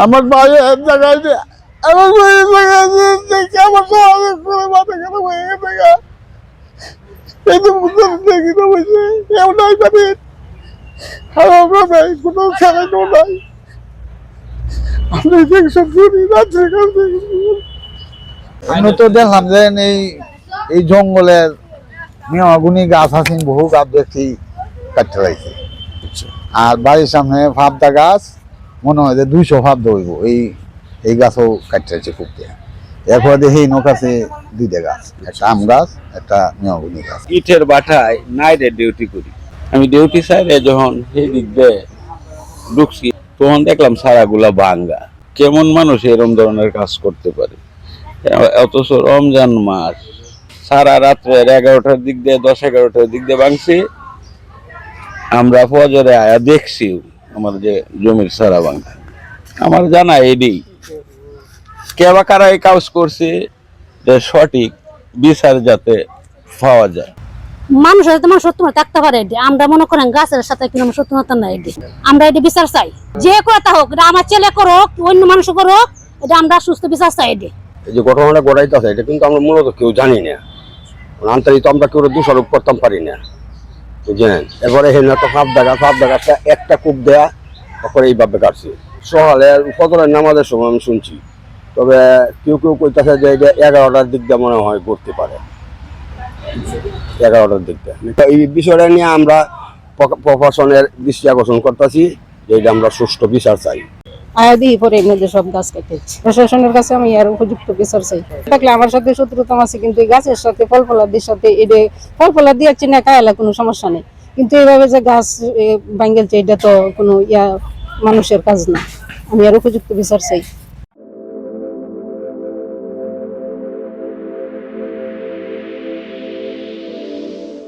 আমার ভাই এক জায়গায় আমার ভাইয়ের জায়গায় আমার মাথা কেন হয়ে গেছে এই তো দেখি তো বলছে কেউ নাই পাবে আমরা নাই কোনো খেলানো নাই আমরা দেখছি আমি তো দেখলাম যে এই জঙ্গলের মেয়াগুনি গাছ আছে বহু গাছ দেখছি কাটতে লাগছে আর বাড়ির সামনে ফাবদা গাছ মনে হয় যে 200 ফাবদা হইব এই গাছও কাটতে খুব দেয়া এরপর দেখি নৌকাছে 2টা গাছ একটা আম গাছ একটা মেয়াগুনি গাছ ইটের বাটায় নাইটে ডিউটি করি আমি ডিউটি সাইডে যখন সেই দিক দিয়ে ঢুকছি তখন দেখলাম সারাগুলা ভাঙ্গা কেমন মানুষ এরকম ধরনের কাজ করতে পারে অথচ রমজান মাস সারা রাত্রে 11টার দিক দিয়ে 10-11টার দিক দিয়ে ভাঙছে আমরা ফজরে আয়া দেখছি আমার যে জমির সারা ভাঙা আমার জানা এডি কেবা কারা এই কাজ করছে যে সঠিক বিচার যাতে পাওয়া যায় মানুষের তোমার সত্যতা থাকতে পারে আমরা মনে করেন গাছের সাথে কিন্তু সত্যতা নাই আমরা এটি বিচার চাই যে কথা হোক আমার ছেলে করুক অন্য মানুষ করুক এটা আমরা সুস্থ বিচার চাই এটি এই যে ঘটনাটা ঘটাইতেছে এটা কিন্তু আমরা মূলত কেউ জানি না আন্তরিক আমরা কেউ দোষারোপ করতাম পারি না বুঝলেন এরপরে হেন তো ফাঁপ দেখা একটা কূপ দেয়া তারপরে এইভাবে কাটছে সকালে ফজরের নামাজের সময় আমি শুনছি তবে কেউ কইতেছে যে এটা 11টার দিক দিয়ে মনে হয় করতে পারে 11টার দিক দিয়ে এই বিষয়টা নিয়ে আমরা প্রশাসনের দৃষ্টি আকর্ষণ করতেছি যে এটা আমরা সুষ্ঠু বিচার চাই আয়াদি পরে এমনিতে সব গাছ কেটেছে প্রশাসনের কাছে আমি আর উপযুক্ত বিচার চাই থাকলে আমার সাথে শত্রুতা আছে কিন্তু এই গাছের সাথে ফল ফলাদির সাথে এটা ফল ফলা দিয়ে চিনা খাইলে কোনো সমস্যা নেই কিন্তু এইভাবে যে গাছ ভাঙ্গেলছে এটা তো কোনো মানুষের কাজ না আমি আর উপযুক্ত বিচার চাই